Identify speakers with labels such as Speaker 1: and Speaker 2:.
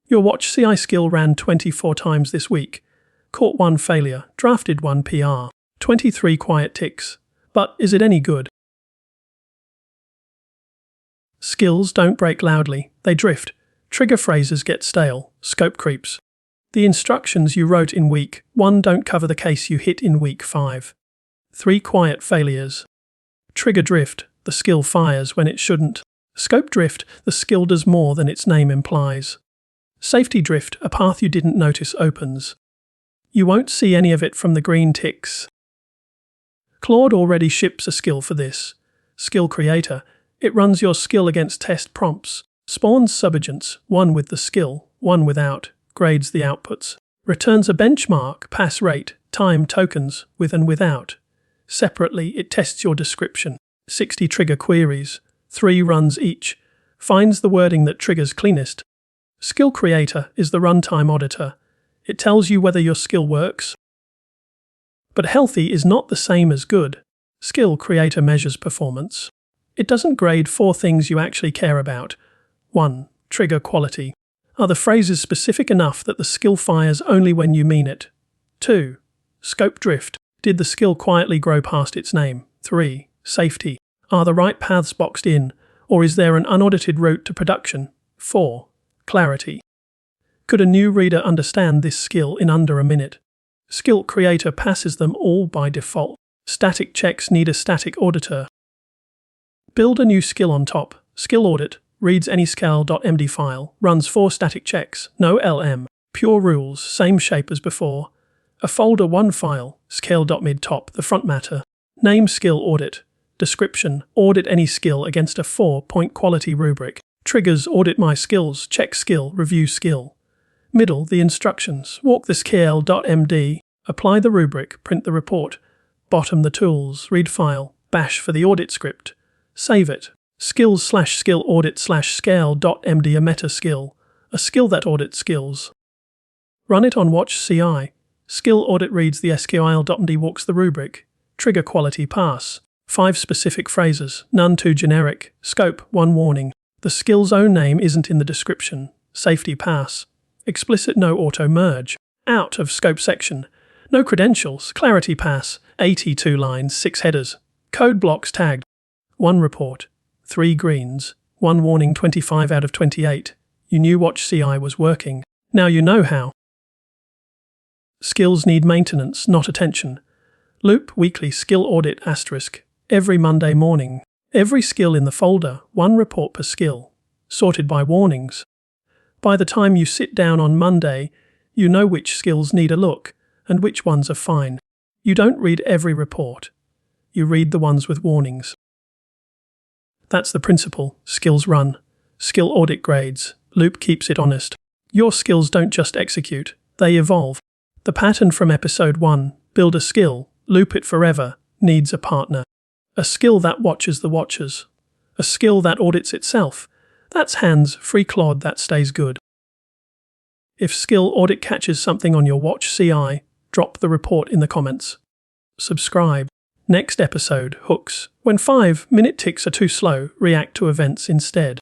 Speaker 1: Your watch CI skill ran 24 times this week. Caught 1 failure, drafted 1 PR, 23 quiet ticks. But is it any good? Skills don't break loudly, they drift. Trigger phrases get stale, scope creeps. The instructions you wrote in week 1 don't cover the case you hit in week 5. 3 quiet failures. Trigger drift, the skill fires when it shouldn't. Scope drift, the skill does more than its name implies. Safety drift, a path you didn't notice opens. You won't see any of it from the green ticks. Claude already ships a skill for this. Skill Creator. It runs your skill against test prompts, spawns subagents, one with the skill, one without, grades the outputs, returns a benchmark, pass rate, time tokens, with and without. Separately, it tests your description, 60 trigger queries, 3 runs each, finds the wording that triggers cleanest. Skill Creator is the runtime auditor. It tells you whether your skill works. But healthy is not the same as good. Skill Creator measures performance. It doesn't grade 4 things you actually care about. 1. Trigger quality. Are the phrases specific enough that the skill fires only when you mean it? 2. Scope drift. Did the skill quietly grow past its name? 3. Safety. Are the right paths boxed in, or is there an unaudited route to production? 4. Clarity. Could a new reader understand this skill in under a minute? Skill Creator passes them all by default. Static checks need a static auditor. Build a new skill on top. Skill-audit reads any skill.md file, runs 4 static checks, no LM, pure rules, same shape as before. A folder 1 file, skill.md top, the front matter. Name skill-audit. Description, audit any skill against a 4-point quality rubric. Triggers, audit my skills, check skill, review skill. Middle, the instructions, walk the skill.md, apply the rubric, print the report. Bottom, the tools, read file, bash for the audit script. Save it. Skills/skill-audit/skill.md, a meta skill, a skill that audits skills. Run it on watch CI. Skill-audit reads the skill.md, walks the rubric. Trigger quality pass. 5 specific phrases, none too generic. Scope, 1 warning. The skill's own name isn't in the description. Safety pass. Explicit no auto merge. Out of scope section. No credentials. Clarity pass. 82 lines, 6 headers. Code blocks tagged. 1 report. 3 greens. 1 warning, 25 out of 28. You knew watch CI was working. Now you know how. Skills need maintenance, not attention. Loop weekly skill audit asterisk. Every Monday morning. Every skill in the folder, 1 report per skill. Sorted by warnings. By the time you sit down on Monday, you know which skills need a look and which ones are fine. You don't read every report. You read the ones with warnings. That's the principle. Skills run. Skill audit grades. Loop keeps it honest. Your skills don't just execute, they evolve. The pattern from episode 1, build a skill, loop it forever, needs a partner. A skill that watches the watchers. A skill that audits itself. That's hands-free Claude that stays good. If skill audit catches something on your watch CI, drop the report in the comments. Subscribe. Next episode, hooks. When 5-minute ticks are too slow, react to events instead.